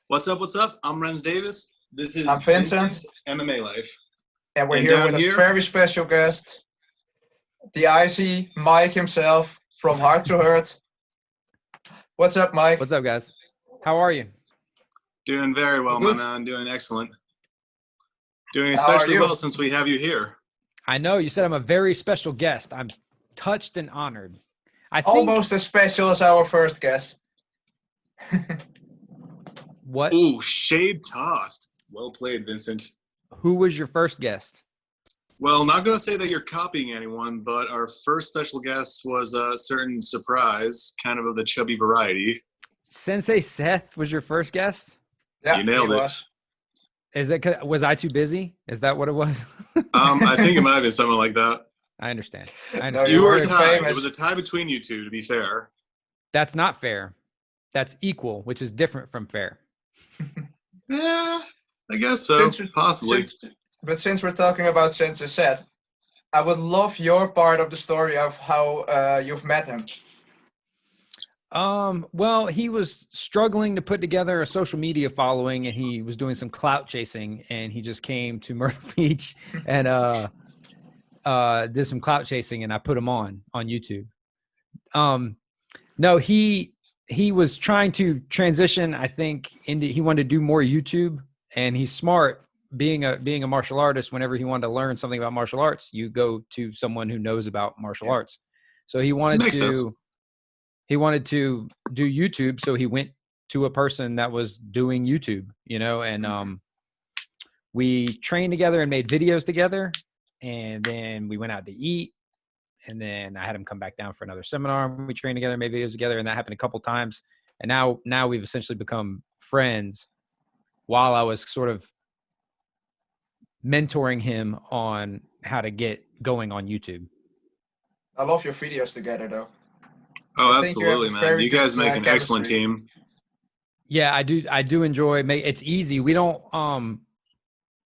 What's up? What's up? I'm Renz Davis. This is I'm Vincent. Vincent's MMA Life. And we're And here down with here- a very special guest, the icy Mike himself from HARD2HURT. What's up, Mike? What's up, guys? How are you? Doing very well, my Good. man. Doing excellent. Doing How are especially you? well since we have you here. I know you said I'm a very special guest. I'm touched and honored. I think Almost as special as our first guest. what? Ooh, shade tossed. Well played, Vincent. Who was your first guest? Well, not going to say that you're copying anyone, but our first special guest was a certain surprise, kind of the chubby variety. Sensei Seth was your first guest? Yeah, You nailed he it. was. Was I too busy? Is that what it was? I think it might have been something like that. I understand. No, You were were tied. famous. It was a tie between you two, to be fair. That's not fair. That's equal, which is different from fair. Yeah, I guess so. Possibly. Since we're talking about Sensei Seth, I would love your part of the story of how you've met him. Well, he was struggling to put together a social media following, and he was doing some clout chasing, and he just came to Myrtle Beach and did some clout chasing, and I put him on YouTube. No, he was trying to transition, I think, into, he wanted to do more YouTube, and he's smart. Being a martial artist, whenever he wanted to learn something about martial arts, you go to someone who knows about martial arts. So he wanted Makes sense. he wanted to do YouTube, so he went to a person that was doing YouTube, and we trained together and made videos together, and then we went out to eat, and then I had him come back down for another seminar. We trained together, made videos together, and that happened a couple times. And now we've essentially become friends while I was sort of mentoring him on how to get going on YouTube. I love your videos together, though. Oh, I think you have absolutely, a man. very You guys good, make an excellent chemistry. team. Yeah, I do enjoy. It's easy. We don't.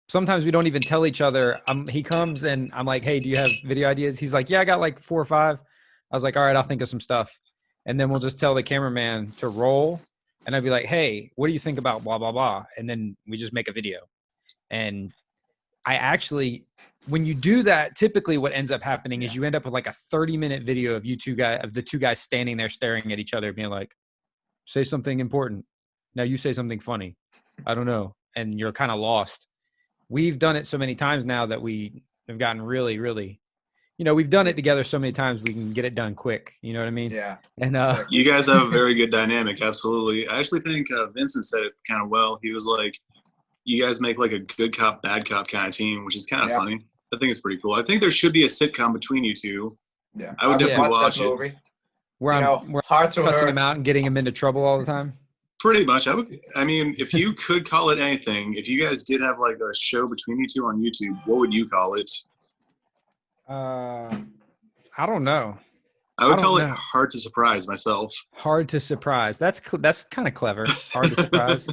Sometimes we don't even tell each other. He comes and I'm like, "Hey, do you have video ideas?" He's like, "Yeah, I got like 4 or 5." I was like, "All right, I'll think of some stuff," and then we'll just tell the cameraman to roll, and I'd be like, "Hey, what do you think about blah blah blah?" And then we just make a video. And I actually, when you do that, typically what ends up happening is you end up with like a 30-minute video of the two guys standing there staring at each other, being like, "Say something important. Now you say something funny. I don't know." And you're kind of lost. We've done it so many times now that we have gotten really, really, we've done it together so many times we can get it done quick. You know what I mean? Yeah. And Exactly. You guys have a very good dynamic, absolutely. I actually think Vincent said it kind of well. He was like, you guys make like a good cop, bad cop kind of team, which is kind of Yeah. funny. I think it's pretty cool. I think there should be a sitcom between you two. Yeah. I would definitely watch that it. movie. where You I'm know, HARD2HURT. cussing him out and getting him into trouble all the time. Pretty much. I mean, if you could call it anything, if you guys did have like a show between you two on YouTube, what would you call it? I don't know. I would I don't call it know. Hard to Surprise myself. Hard to surprise. That's kind of clever. Hard to surprise.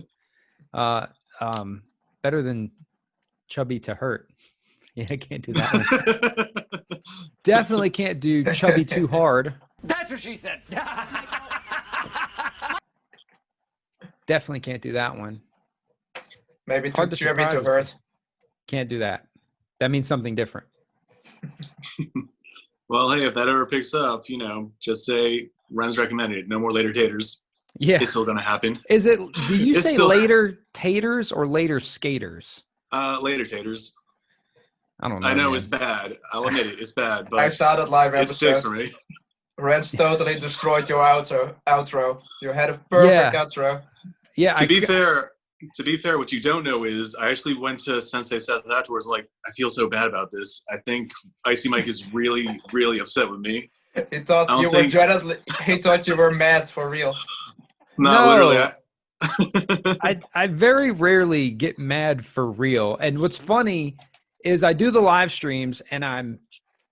Better than chubby to hurt. Yeah, I can't do that one. Definitely can't do chubby too hard. That's what she said. Definitely can't do that one. Maybe Hard too to chubby to surprise. hurt. Can't do that. That means something different. Well, hey, if that ever picks up, just say Ren's recommended. No more later taters. Yeah. It's still gonna happen. Is it? Do you It's say still- later taters or later skaters? Later taters. I don't know. I know man. it's bad. I'll admit it. It's bad, I but saw that live it sticks for episode. me. Renz totally destroyed your outro. You had a perfect outro. Yeah. To be fair, what you don't know is I actually went to Sensei Seth afterwards. Like, I feel so bad about this. I think Icy Mike is really, really upset with me. He thought I don't you were think- genuinely. He thought you were mad for real. No, No. literally. I very rarely get mad for real. And what's funny is I do the live streams and I'm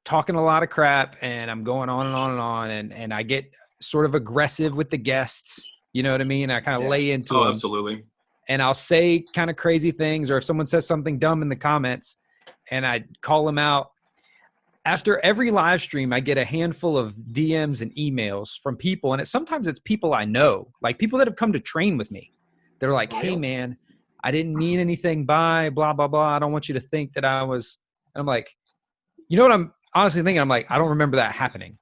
talking a lot of crap and I'm going on and on and on. And I get sort of aggressive with the guests. You know what I mean? I kind of Yeah. lay into Oh, them. absolutely. And I'll say kind of crazy things, or if someone says something dumb in the comments and I call them out. After every live stream, I get a handful of DMs and emails from people. And sometimes it's people I know, like people that have come to train with me. They're like, hey man, I didn't mean anything by blah, blah, blah. I don't want you to think that I was, and I'm like, you know what I'm honestly thinking? I'm like, I don't remember that happening.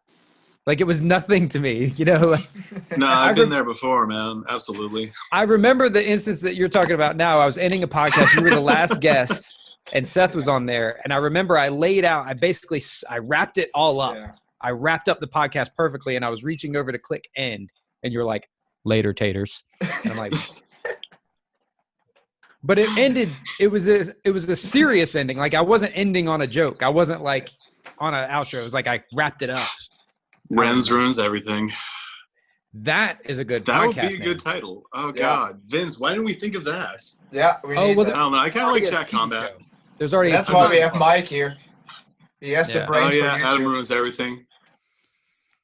Like, it was nothing to me, you know? Like, No, I've been there before, man. Absolutely. I remember the instance that you're talking about now. I was ending a podcast. You were the last guest, and Seth was on there. And I remember I laid out, I wrapped it all up. Yeah. I wrapped up the podcast perfectly, and I was reaching over to click end. And you're like, later, taters. And I'm like, but it ended, it was a serious ending. Like, I wasn't ending on a joke. I wasn't like on an outro. It was like I wrapped it up. Renz ruins everything. That is a good That podcast would be a name. good title. Oh Yeah. God, Vince, why didn't we think of that? Yeah, we need well, that. I don't know. I kind of like Already a Chat TV Combat. show. There's already That's a why TV we have show. Mike here. He has the Yeah. brains Oh yeah, for Adam YouTube. ruins everything.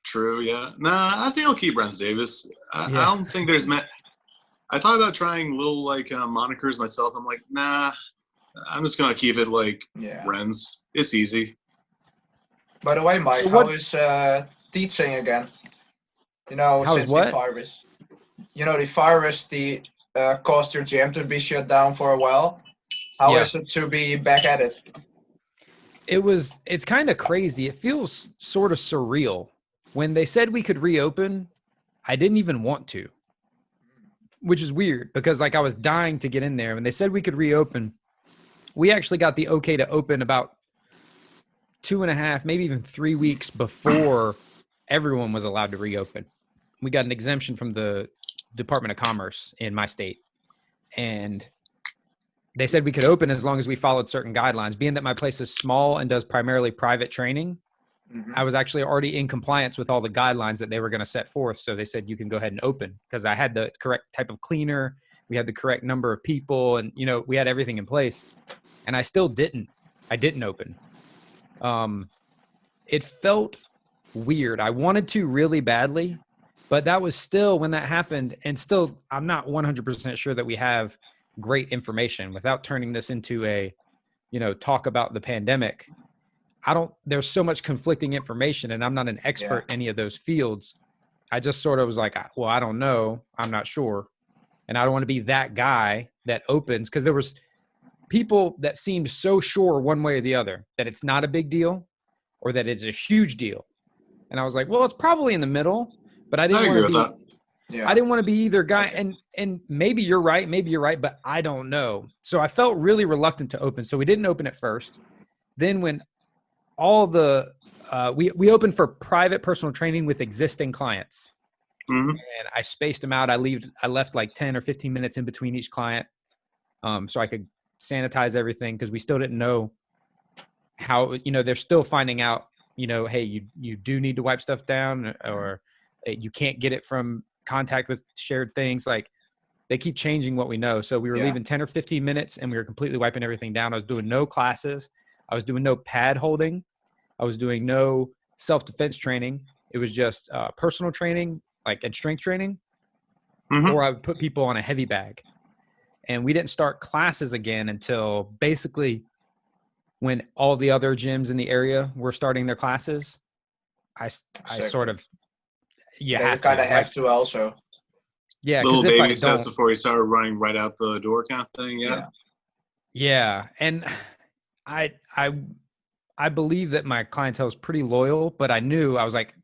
True. Yeah. Nah, I think I'll keep Renz Davis. I Yeah. don't think there's. I thought about trying little like monikers myself. I'm like, nah. I'm just gonna keep it like Yeah. Renz. It's easy. By the way, Mike, So how what- is teaching again? You know, How is since what? the virus. You know, the virus caused your gym to be shut down for a while. How Yeah. is it to be back at it? It's kind of crazy. It feels sort of surreal. When they said we could reopen, I didn't even want to, which is weird because like I was dying to get in there. When they said we could reopen, we actually got the okay to open about 2.5, maybe even 3 weeks before everyone was allowed to reopen. We got an exemption from the Department of Commerce in my state. And they said we could open as long as we followed certain guidelines. Being that my place is small and does primarily private training, Mhm. I was actually already in compliance with all the guidelines that they were going to set forth. So they said, you can go ahead and open because I had the correct type of cleaner. We had the correct number of people and, you know, we had everything in place and I didn't open. It felt weird. I wanted to really badly, but that was still when that happened. And still, I'm not 100% sure that we have great information without turning this into a, you know, talk about the pandemic. There's so much conflicting information and I'm not an expert in any of those fields. I just sort of was like, well, I don't know. I'm not sure. And I don't want to be that guy that opens because there was people that seemed so sure one way or the other that it's not a big deal or that it's a huge deal. And I was like, well, it's probably in the middle, but I didn't I want agree to with be, that. Yeah. I didn't want to be either guy. And maybe you're right, but I don't know. So I felt really reluctant to open. So we didn't open at first. Then when all the, we opened for private personal training with existing clients. Mhm. And I spaced them out. I left like 10 or 15 minutes in between each client. So I could sanitize everything because we still didn't know how, you know, they're still finding out, you know, hey, you do need to wipe stuff down or you can't get it from contact with shared things. Like they keep changing what we know. So we were leaving 10 or 15 minutes and we were completely wiping everything down. I was doing no classes. I was doing no pad holding. I was doing no self-defense training. It was just personal training, like and strength training, Mhm. or I would put people on a heavy bag. And we didn't start classes again until basically when all the other gyms in the area were starting their classes. I sort of, you They have kind to. of have Like, to also. yeah, Little because if I baby steps don't, before he started running right out the door, kind of thing. Yeah. yeah, and I believe that my clientele is pretty loyal, but I was like,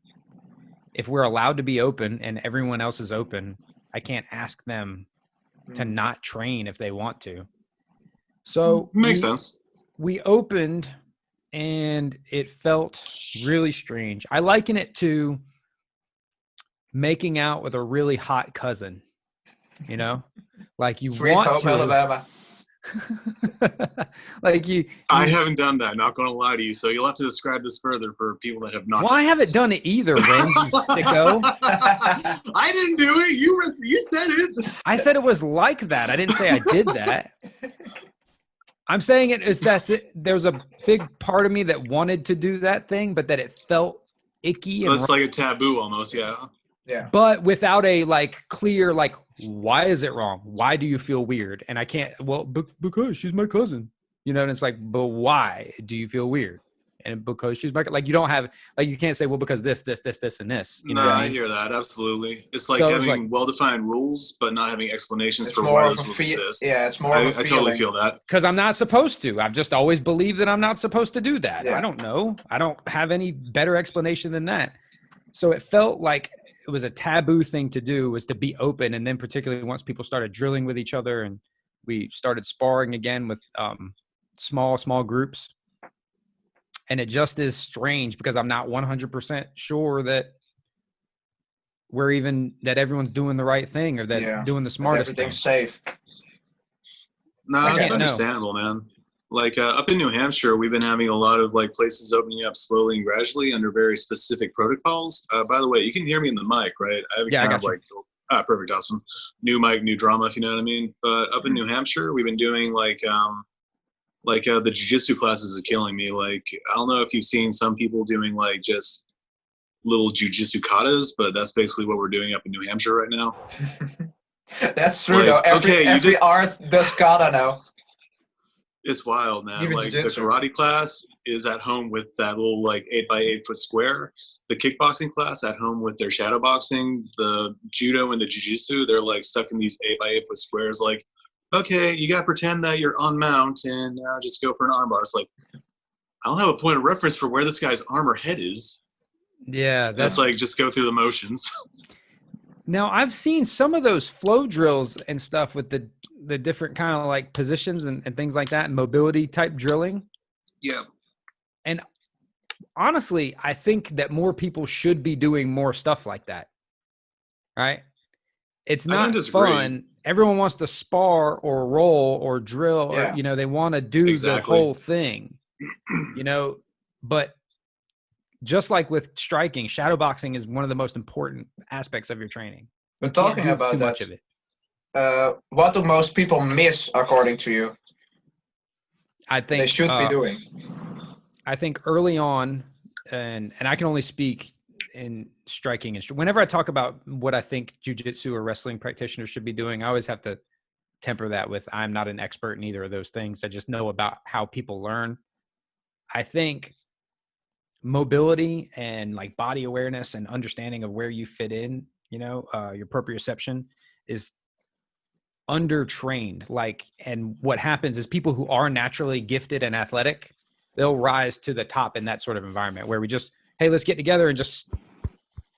if we're allowed to be open and everyone else is open, I can't ask them to not train if they want to. So Makes sense. we opened and it felt really strange. I liken it to making out with a really hot cousin, you know, like you Sweet want Home to, Alabama. like you I haven't done that. Not going to lie to you. So you'll have to describe this further for people that have not. well, I haven't done it either, Renz, you sicko. I didn't do it. You said it. I said it was like that. I didn't say I did that. I'm saying there's a big part of me that wanted to do that thing, but that it felt icky and That's like a taboo almost. Yeah. Yeah. but without a like clear, like, why is it wrong? Why do you feel weird? And I can't, well, because she's my cousin, you know, and it's like, but why do you feel weird? and because she's like you don't have like you can't say well because this and this. You know what I I mean? hear that absolutely. It's like So it's having like- well-defined rules, but not having explanations It's for more why of those a rules feel. exist. Yeah, it's more I of a feeling. totally feel that. Because I'm not supposed to. I've just always believed that I'm not supposed to do that. Yeah. I don't know. I don't have any better explanation than that. So it felt like it was a taboo thing to do, was to be open. And then particularly once people started drilling with each other and we started sparring again with small groups. And it just is strange because I'm not 100% sure that that everyone's doing the right thing or that doing the That smartest thing. everything's safe. No, I it's can't know. understandable, man. Like up in New Hampshire, we've been having a lot of like places opening up slowly and gradually under very specific protocols. By the way, you can hear me in the mic, right? I have a Yeah, I kind got of like perfect, awesome. New mic, new drama, if you know what I mean. But up in New Hampshire, we've been doing the jiu-jitsu classes are killing me. Like, I don't know if you've seen some people doing like just little jiu-jitsu katas, but that's basically what we're doing up in New Hampshire right now. That's true Like, though. Every okay, art does kata now. It's wild, man. Even Like jiu-jitsu. the karate class is at home with that little like 8x8 foot square. The kickboxing class at home with their shadow boxing. The judo and the jiu-jitsu, they're like stuck in these 8x8 foot squares. Like, okay, you got to pretend that you're on mount and just go for an armbar. It's like, I don't have a point of reference for where this guy's arm or head is. Yeah, That's like just go through the motions. Now I've seen some of those flow drills and stuff with the different kind of like positions and things like that and mobility type drilling. Yeah. And honestly, I think that more people should be doing more stuff like that. Right? It's I don't not disagree. fun. Everyone wants to spar or roll or drill Yeah. or, you know, they want to do the Exactly. whole thing, you know, but just like with striking, shadow boxing is one of the most important aspects of your training. But Can't talking do about too that, much of it. what do most people miss according to you? I think They should be doing. I think early on, and I can only speak in striking and whenever I talk about what I think jiu-jitsu or wrestling practitioners should be doing, I always have to temper that with I'm not an expert in either of those things. I just know about how people learn. I think mobility and like body awareness and understanding of where you fit in, you know, your proprioception is undertrained. Like, and what happens is people who are naturally gifted and athletic, they'll rise to the top in that sort of environment where we just, hey, let's get together and just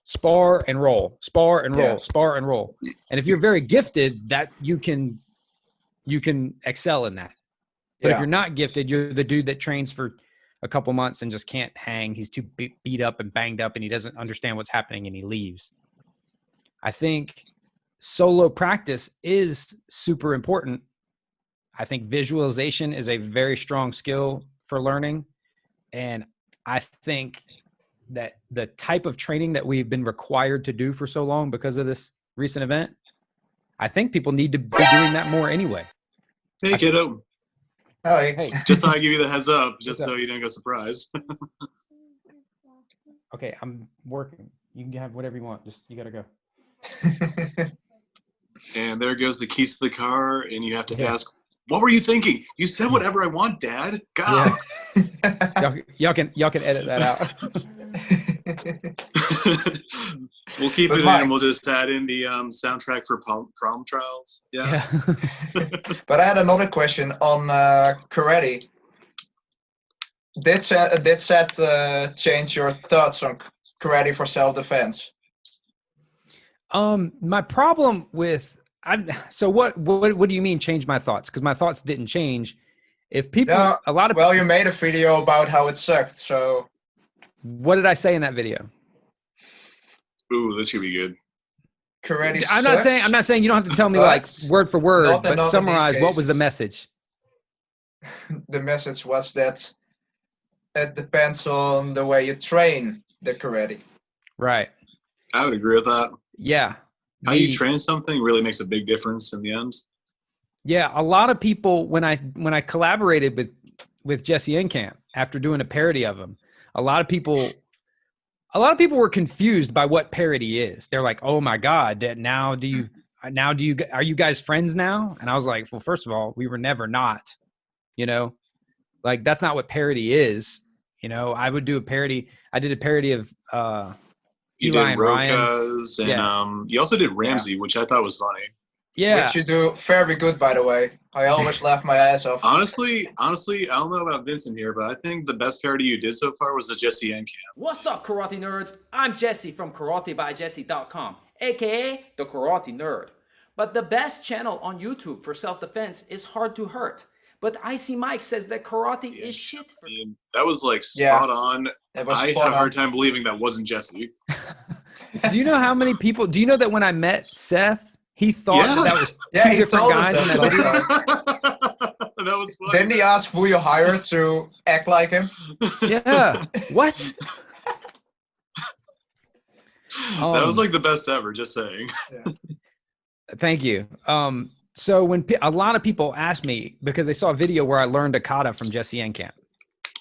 spar and roll, spar and roll, Yeah. spar and roll. And if you're very gifted, that you can excel in that. But if you're not gifted, you're the dude that trains for a couple months and just can't hang. He's too beat up and banged up and he doesn't understand what's happening and he leaves. I think solo practice is super important. I think visualization is a very strong skill for learning. And I think that the type of training that we've been required to do for so long because of this recent event, I think people need to be doing that more anyway. Hey, kiddo. Hey. Just thought I'd give you the heads up, just What's so up? you don't go surprised. Okay, I'm working. You can have whatever you want. Just, you got to go. And there goes the keys to the car, and you have to Yeah. ask, what were you thinking? You said whatever I want, Dad. God. Y'all can edit that out. We'll keep But it Mike- in. We'll just add in the soundtrack for prom trials. Yeah. But I had another question on karate. Did Seth change your thoughts on karate for self-defense? My problem with so what do you mean change my thoughts? Because my thoughts didn't change. If people, No, a lot of Well, you made a video about how it sucked, so what did I say in that video? Ooh, this should be good. karate I'm sucks. not saying you don't have to tell me But like word for word, not but in summarize these what was the cases. message. The message was that it depends on the way you train the karate. Right. I would agree with that. Yeah. How you train something really makes a big difference in the end. Yeah, a lot of people when I collaborated with Jesse Enkamp after doing a parody of him, a lot of people were confused by what parody is. They're like, "Oh my God, are you guys friends now?" And I was like, "Well, first of all, we were never not, you know, like that's not what parody is." You know, I would do a parody. I did a parody of You Eli did and Ryan. Rokas, and Yeah. you also did Ramsey, which I thought was funny. Yeah. Which you do very good, by the way. I always laugh my ass off. Honestly, I don't know about Vincent here, but I think the best parody you did so far was the Jesse N camp. What's up, karate nerds? I'm Jesse from karatebyjesse.com, aka the Karate Nerd. But the best channel on YouTube for self-defense is HARD2HURT. But Icy Mike says that karate is shit. That was like spot on. I had a hard time believing that wasn't Jesse. Do you know how many people? Do you know that when I met Seth, he thought that was two different guys in that video? That was funny. Didn't he ask who you hired to act like him? Yeah. What? That was like the best ever. Just saying. Yeah. Thank you. So when a lot of people asked me because they saw a video where I learned a kata from Jesse Enkamp,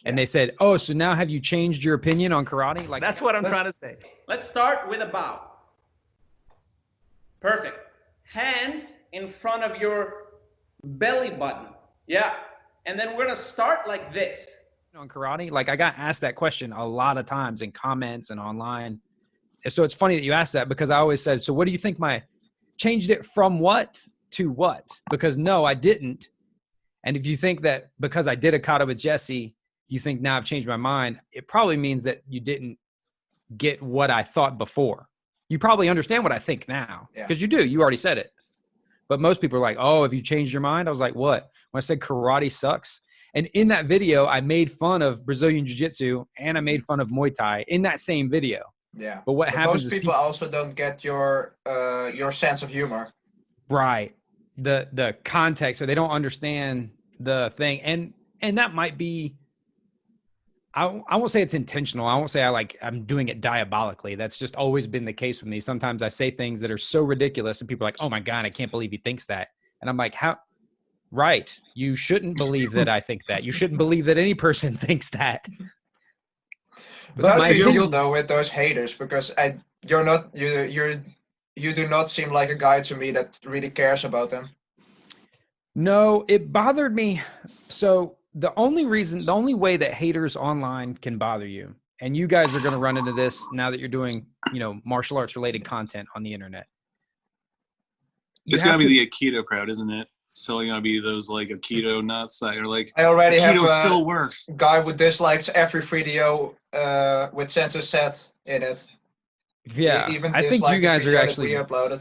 and they said, "Oh, so now have you changed your opinion on karate?" Like that's what I'm trying to say. Let's start with a bow. Perfect. Hands in front of your belly button. Yeah. And then we're gonna start like this. On karate, like I got asked that question a lot of times in comments and online. So it's funny that you asked that because I always said, "So what do you think my changed it from what to what?" Because no, I didn't. And if you think that because I did a kata with Jesse, you think now I've changed my mind, it probably means that you didn't get what I thought before. You probably understand what I think now because you do. You already said it. But most people are like, "Oh, have you changed your mind?" I was like, "What?" When I said karate sucks. And in that video, I made fun of Brazilian Jiu-Jitsu and I made fun of Muay Thai in that same video. Yeah. But what happens most people also don't get your sense of humor. Right. The context, so they don't understand the thing. And that might be, I won't say it's intentional. I won't say I'm doing it diabolically. That's just always been the case with me. Sometimes I say things that are so ridiculous and people are like, "Oh my God, I can't believe he thinks that." And I'm like, how? Right. You shouldn't believe that I think that. You shouldn't believe that any person thinks that. But how do you deal though with those haters? Because you do not seem like a guy to me that really cares about them. No, it bothered me. So the only way that haters online can bother you, and you guys are going to run into this now that you're doing, martial arts related content on the internet. It's going to be the Aikido crowd, isn't it? Still going to be those like Aikido nuts that are like, I already Aikido have still works. Guy who dislikes every video with Sensei Seth in it. Yeah, even I think you guys are actually uploaded.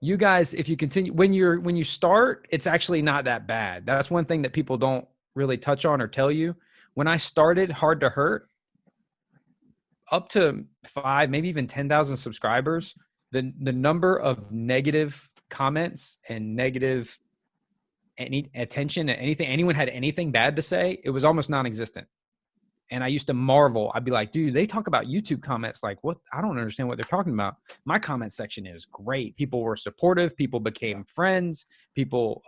You guys, if you continue when you start, it's actually not that bad. That's one thing that people don't really touch on or tell you. When I started HARD2HURT, up to 5, maybe even 10,000 subscribers, the number of negative comments and negative any attention and anyone had anything bad to say, it was almost non-existent. And I used to marvel. I'd be like, "Dude, they talk about YouTube comments like what? I don't understand what they're talking about." My comment section is great. People were supportive. People became friends. People,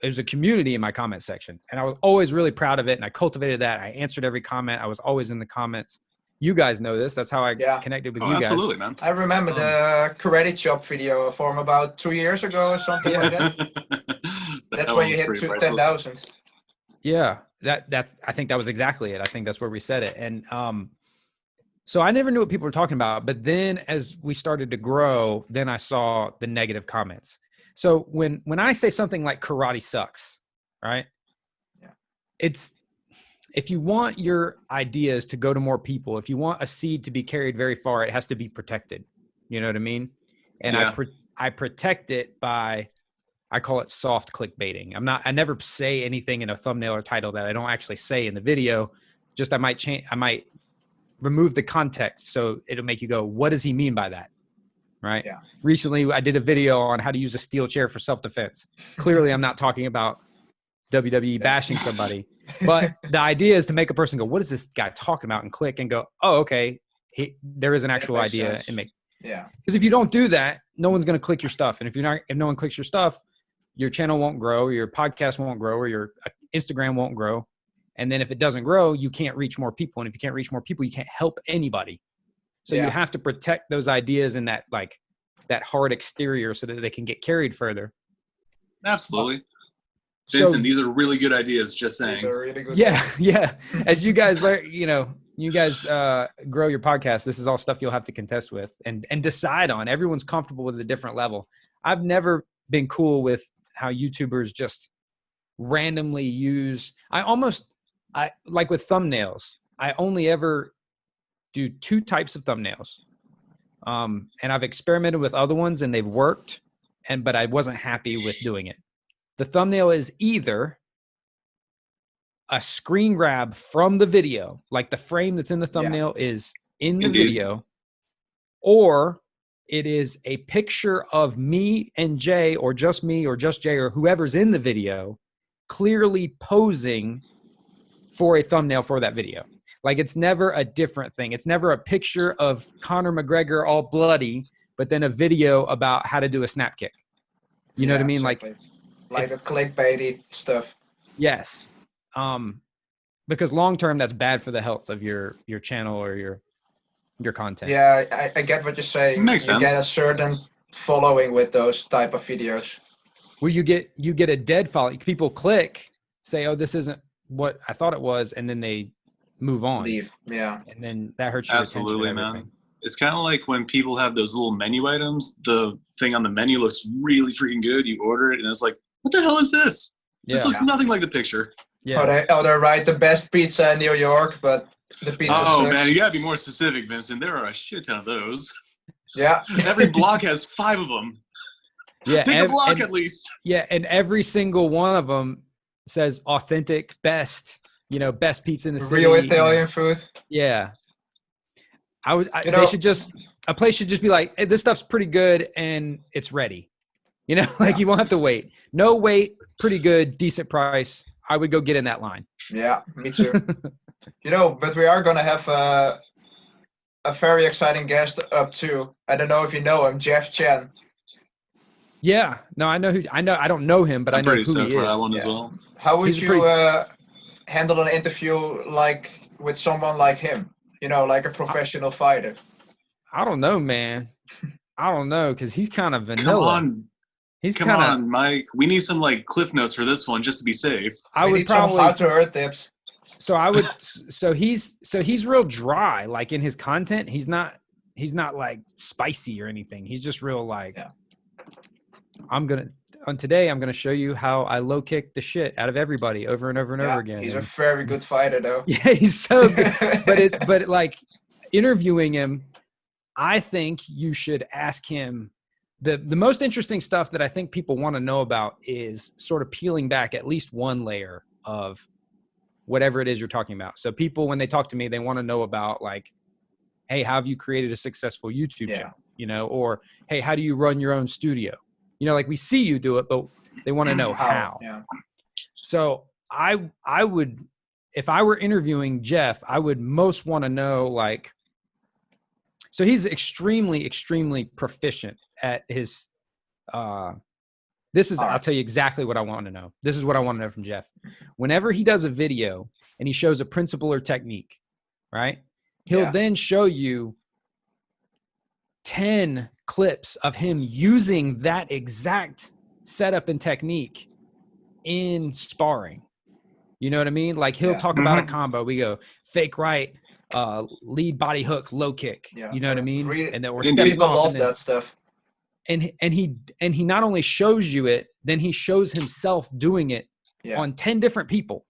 there's a community in my comment section. And I was always really proud of it. And I cultivated that. I answered every comment. I was always in the comments. You guys know this. That's how I connected with you guys. Absolutely, man. I remember the karate chop video from about 2 years ago or something like that. That's when you hit 10,000. Yeah, that I think that was exactly it. I think that's where we said it. And so I never knew what people were talking about. But then as we started to grow, then I saw the negative comments. So when I say something like karate sucks, right? Yeah. It's, if you want your ideas to go to more people, if you want a seed to be carried very far, it has to be protected. You know what I mean? And I protect it by, I call it soft clickbaiting. I never say anything in a thumbnail or title that I don't actually say in the video. Just I might remove the context so it'll make you go, "What does he mean by that?" Right? Yeah. Recently, I did a video on how to use a steel chair for self-defense. Clearly, I'm not talking about WWE bashing somebody, but the idea is to make a person go, "What is this guy talking about?" and click and go, "Oh, okay, there is an actual idea." Sense. And make. Yeah. Because if you don't do that, no one's going to click your stuff, and if no one clicks your stuff, your channel won't grow, or your podcast won't grow, or your Instagram won't grow. And then if it doesn't grow, you can't reach more people. And if you can't reach more people, you can't help anybody. So you have to protect those ideas in that hard exterior so that they can get carried further. Absolutely. Vincent, these are really good ideas. Just saying. These are really good. Yeah. As you guys learn, you guys grow your podcast, this is all stuff you'll have to contest with and decide on. Everyone's comfortable with a different level. I've never been cool with how YouTubers just randomly use. I like with thumbnails. I only ever do 2 types of thumbnails. And I've experimented with other ones and they've worked, but I wasn't happy with doing it. The thumbnail is either a screen grab from the video, like the frame that's in the thumbnail is in the video, or it is a picture of me and Jay, or just me or just Jay or whoever's in the video clearly posing for a thumbnail for that video. Like it's never a different thing. It's never a picture of Conor McGregor all bloody, but then a video about how to do a snap kick. You know what I mean? Exactly. Like the clickbaity stuff. Yes. Because long term, that's bad for the health of your channel or your content. Yeah, I get what you're saying. Makes sense. You get a certain following with those type of videos. Well, you get a dead following. People click, say, "Oh, this isn't what I thought it was," and then they move on. Leave. Yeah. And then that hurts your Absolutely, attention and everything. man. It's kind of like when people have those little menu items. The thing on the menu looks really freaking good. You order it, and it's like, what the hell is this? Yeah. This looks nothing like the picture. Yeah. They write the best pizza in New York, but the pizza sucks. Man, you gotta be more specific, Vincent. There are a shit ton of those. Yeah. Every block has 5 of them. Yeah. Pick a block at least. Yeah, and every single one of them says authentic, best, best pizza in the city. Real Italian food. Yeah. They should just, a place should just be like, hey, this stuff's pretty good and it's ready. You won't have to wait. No wait, pretty good, decent price. I would go get in that line. Yeah, me too. But we are going to have a very exciting guest up too. I don't know if you know him, Chen. Yeah. No, I don't know him, but I know who he is. I'm pretty for that one as well. How would you handle an interview like with someone like him? Like a professional fighter. I don't know, man. I don't know, because he's kind of vanilla. Come on, Mike. We need some Cliff Notes for this one just to be safe. We need some HARD2HURT tips. So he's real dry. Like in his content, he's not like spicy or anything. He's just real today I'm gonna show you how I low kick the shit out of everybody over and over and over again. He's a very good fighter though. Yeah, he's so good. but like interviewing him, I think you should ask him the most interesting stuff that I think people want to know about is sort of peeling back at least one layer of whatever it is you're talking about. So people, when they talk to me, they want to know about hey, how have you created a successful YouTube channel? Or hey, how do you run your own studio? We see you do it, but they want to know how. Yeah. So I would, if I were interviewing Jeff, I would most want to know so he's extremely, extremely proficient at his, I'll tell you exactly what I want to know. This is what I want to know from Jeff. Whenever he does a video and he shows a principle or technique, right? He'll then show you 10 clips of him using that exact setup and technique in sparring. You know what I mean? He'll talk about a combo. We go fake right, lead body hook, low kick. Yeah. You know what I mean? And then we're people love that stuff. And he not only shows you it, then he shows himself doing it on 10 different people.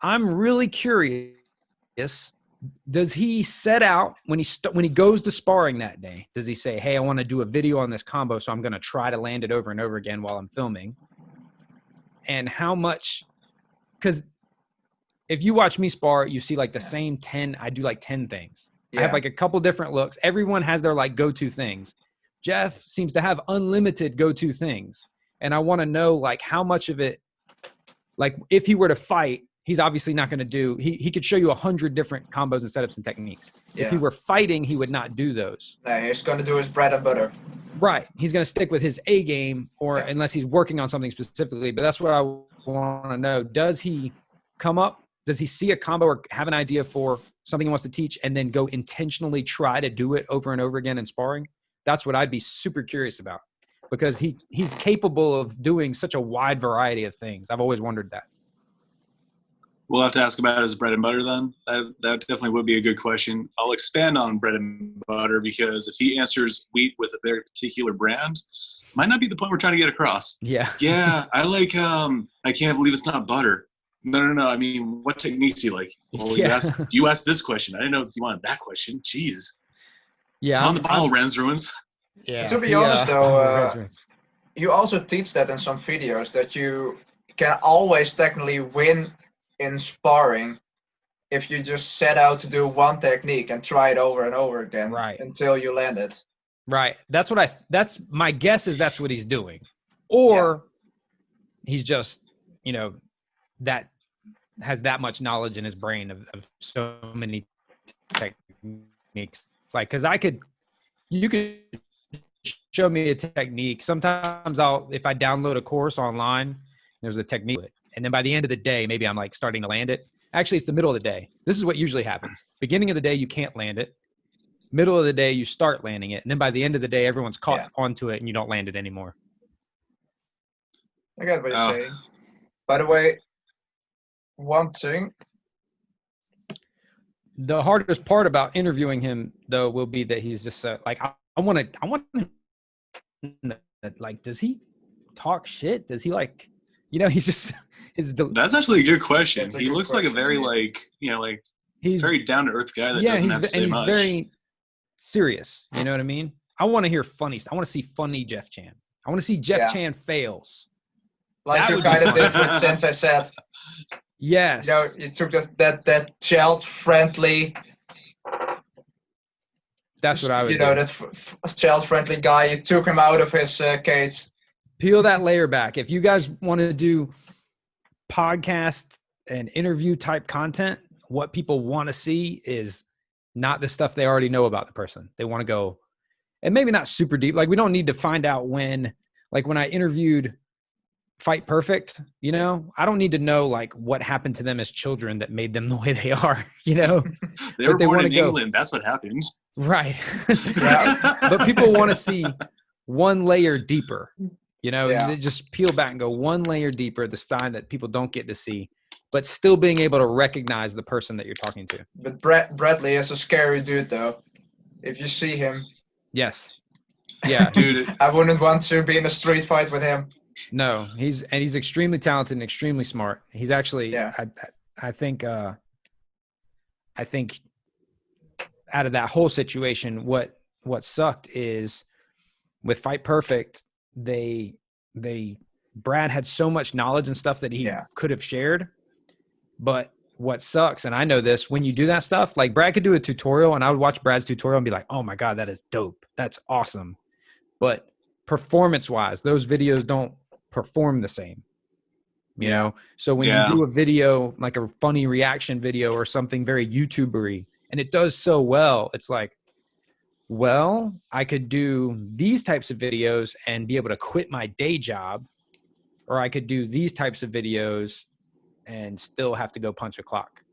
I'm really curious. Does he set out when he goes to sparring that day? Does he say, "Hey, I want to do a video on this combo, so I'm going to try to land it over and over again while I'm filming"? And how much? Because if you watch me spar, you see the same 10. I do 10 things. I have a couple different looks. Everyone has their go-to things. Jeff seems to have unlimited go-to things, and I want to know how much of it. If he were to fight. He's obviously not going to do, he could show you 100 different combos and setups and techniques. Yeah. If he were fighting, he would not do those. No, he's going to do his bread and butter. Right. He's going to stick with his A game unless he's working on something specifically. But that's what I want to know. Does he see a combo or have an idea for something he wants to teach and then go intentionally try to do it over and over again in sparring? That's what I'd be super curious about. because he's capable of doing such a wide variety of things. I've always wondered that. We'll have to ask about his bread and butter then. That definitely would be a good question. I'll expand on bread and butter because if he answers wheat with a very particular brand, might not be the point we're trying to get across. Yeah. Yeah, I like, I can't believe it's not butter. No. I mean, what techniques do you like? Well, Yeah. you asked this question. I didn't know if you wanted that question. Jeez. Yeah. On the bottle Ren's ruins. Yeah. To be honest, though, Red. you also teach that in some videos that you can always technically win in sparring if you just set out to do one technique and try it over and over again Right. until you land it. Right. That's my guess is that's what he's doing. Or he's just, that has that much knowledge in his brain of so many techniques. It's like, cause you could show me a technique. Sometimes if I download a course online, there's a technique. And then by the end of the day, maybe I'm like starting to land it. Actually, it's the middle of the day. This is what usually happens. Beginning of the day, you can't land it. Middle of the day, you start landing it. And then by the end of the day, everyone's caught onto it and you don't land it anymore. I get what you're saying. By the way, one thing. The hardest part about interviewing him, though, will be that he's just like, I want to, like, does he talk shit? Does he like, he's just, That's actually a good question. He looks question, like a very he's very down to earth guy that doesn't have to say much. He's very serious. You know what I mean? I want to hear funny stuff. I want to see funny Jeff Chan. I want to see Jeff Chan fails. Like you kind of did with Sensei Seth. Yes. You took that child-friendly. That's what I would do. That child-friendly guy. You took him out of his cage. Peel that layer back. If you guys want to do podcast and interview type content, what people want to see is not the stuff they already know about the person. They want to go, and maybe not super deep. Like we don't need to find out when I interviewed Fight Perfect, I don't need to know like what happened to them as children that made them the way they are, They were born in England. That's what happened. Right. But people want to see one layer deeper, They just peel back and go one layer deeper, the side that people don't get to see, but still being able to recognize the person that you're talking to. But Bradley is a scary dude, though. If you see him. Yes. Yeah. Dude. I wouldn't want to be in a street fight with him. No, he's extremely talented and extremely smart. He's actually, I think out of that whole situation, what sucked is with Fight Perfect, Brad had so much knowledge and stuff that he could have shared. But what sucks, and I know this, when you do that stuff, like Brad could do a tutorial and I would watch Brad's tutorial and be like, oh my God, that is dope. That's awesome. But performance wise, those videos don't perform the same, So when you do a video, like a funny reaction video or something very YouTubery, and it does so well, it's like, well, I could do these types of videos and be able to quit my day job, or I could do these types of videos and still have to go punch a clock,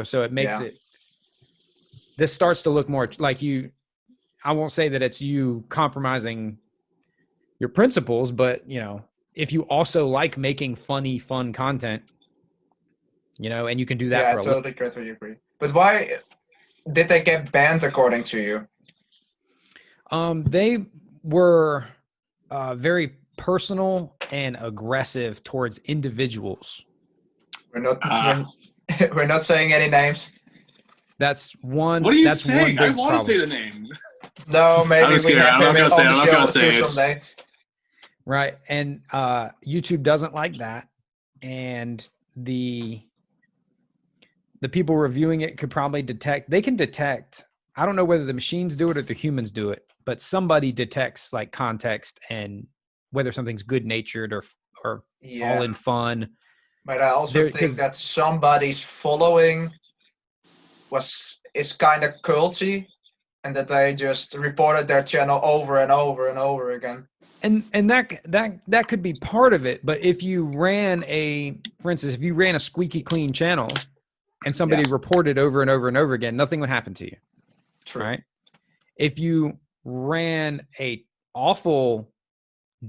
so it makes this starts to look more like I won't say that it's you compromising your principles, but if you also like making funny, fun content, and you can do that for a living. I totally agree. But why did they get banned according to you? They were very personal and aggressive towards individuals. We're not saying any names. That's one. What are you that's saying? One I big want to problem. say the name. No, maybe we have him on the show too someday. Right, and YouTube doesn't like that, and the people reviewing it could probably detect. They can detect. I don't know whether the machines do it or the humans do it, but somebody detects like context and whether something's good natured or all in fun. But I also think that somebody's following is kind of culty, and that they just reported their channel over and over and over again. And that could be part of it. But if you ran for instance, if you ran a squeaky clean channel and somebody reported over and over and over again, nothing would happen to you. True. Right? If you ran a awful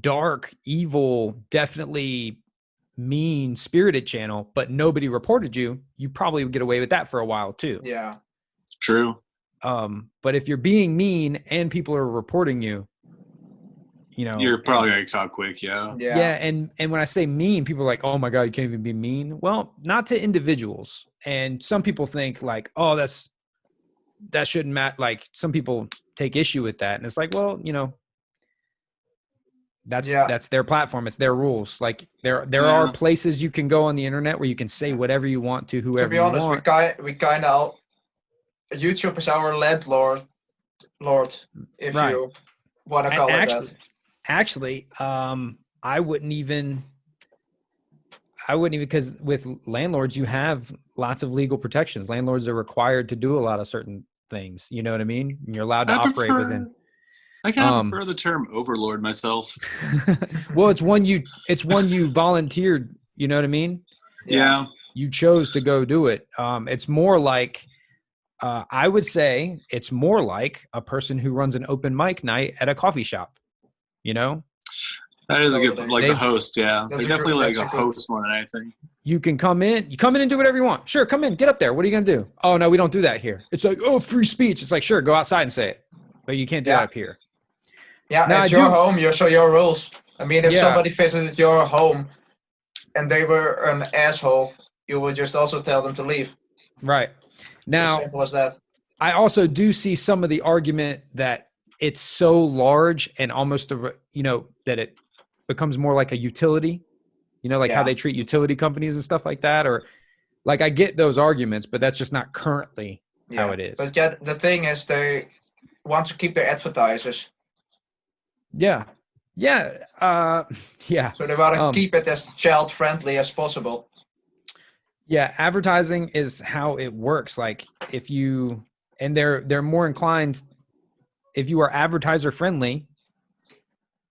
dark, evil, definitely mean spirited channel, but nobody reported you, you probably would get away with that for a while too. Yeah. True. But if you're being mean and people are reporting you, you know, You're probably gonna get caught quick. Yeah. yeah. And when I say mean, people are like, oh my God, you can't even be mean. Well, not to individuals. And some people think like, oh, that shouldn't matter. Like some people take issue with that. And it's like, well, you know, that's their platform. It's their rules. Like there are places you can go on the internet where you can say whatever you want to whoever To be honest, you want. we kind of YouTube is our landlord, if Right. you want to call it that. Actually, I wouldn't even because with landlords, you have lots of legal protections. Landlords are required to do a lot of certain things. You know what I mean? You're allowed to operate within. I kind of prefer the term overlord myself. Well, it's one you volunteered. You know what I mean? Yeah. You chose to go do it. It's more like, I would say it's more like a person who runs an open mic night at a coffee shop, you know? That is a good, like the host. Yeah. That's Like definitely like a good host more than anything. You can come in and do whatever you want. Sure. Come in, get up there. What are you going to do? Oh no, we don't do that here. It's like, oh, free speech. It's like, sure, go outside and say it, but you can't do that up here. Yeah. Now, it's your home. So your rules. I mean, if somebody visited your home and they were an asshole, you would just also tell them to leave. Right. Now, as simple as that. I also do see some of the argument that it's so large and almost, that it becomes more like a utility, like how they treat utility companies and stuff like that. Or like, I get those arguments, but that's just not currently how it is. But yeah, the thing is they want to keep their advertisers. Yeah. Yeah. Yeah. So they want to keep it as child friendly as possible. Yeah, advertising is how it works. Like they're more inclined, if you are advertiser friendly,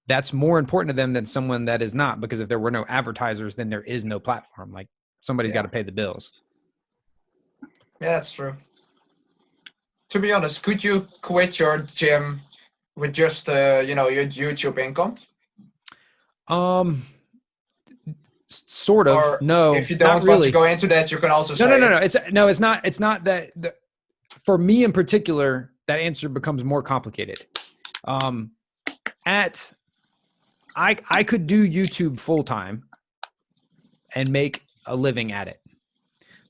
that's more important to them than someone that is not, because if there were no advertisers, then there is no platform. Like somebody's got to pay the bills. Yeah, that's true. To be honest, could you quit your gym with just your YouTube income? Sort of. Or no, if you don't want to go into that, you can also say no. It's not that. For me in particular, that answer becomes more complicated. I could do YouTube full time and make a living at it.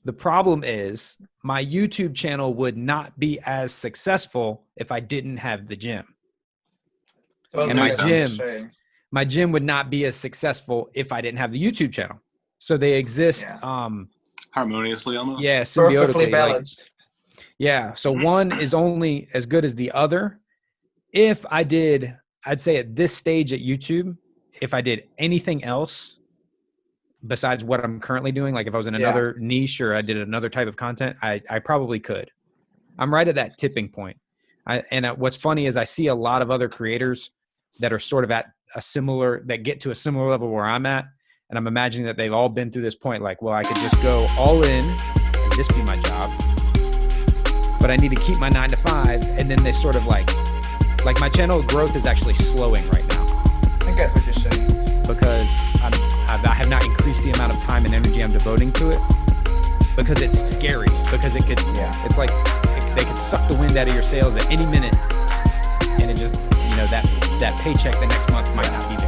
The problem is my YouTube channel would not be as successful if I didn't have the gym. And my gym would not be as successful if I didn't have the YouTube channel. So they exist harmoniously almost. Yeah, symbiotically. Perfectly balanced. So one is only as good as the other. If I'd say at this stage at YouTube, if I did anything else besides what I'm currently doing, like if I was in another niche or I did another type of content, I probably could. I'm right at that tipping point. What's funny is I see a lot of other creators that are sort of that get to a similar level where I'm at. And I'm imagining that they've all been through this point. Like, well, I could just go all in and this be my job, but I need to keep my 9 to 5. And then they sort of like my channel growth is actually slowing right now. I get what you're saying. Because I have not increased the amount of time and energy I'm devoting to it, because it's scary, because it could, it's like they could suck the wind out of your sails at any minute. And it just, that paycheck the next month might not be there.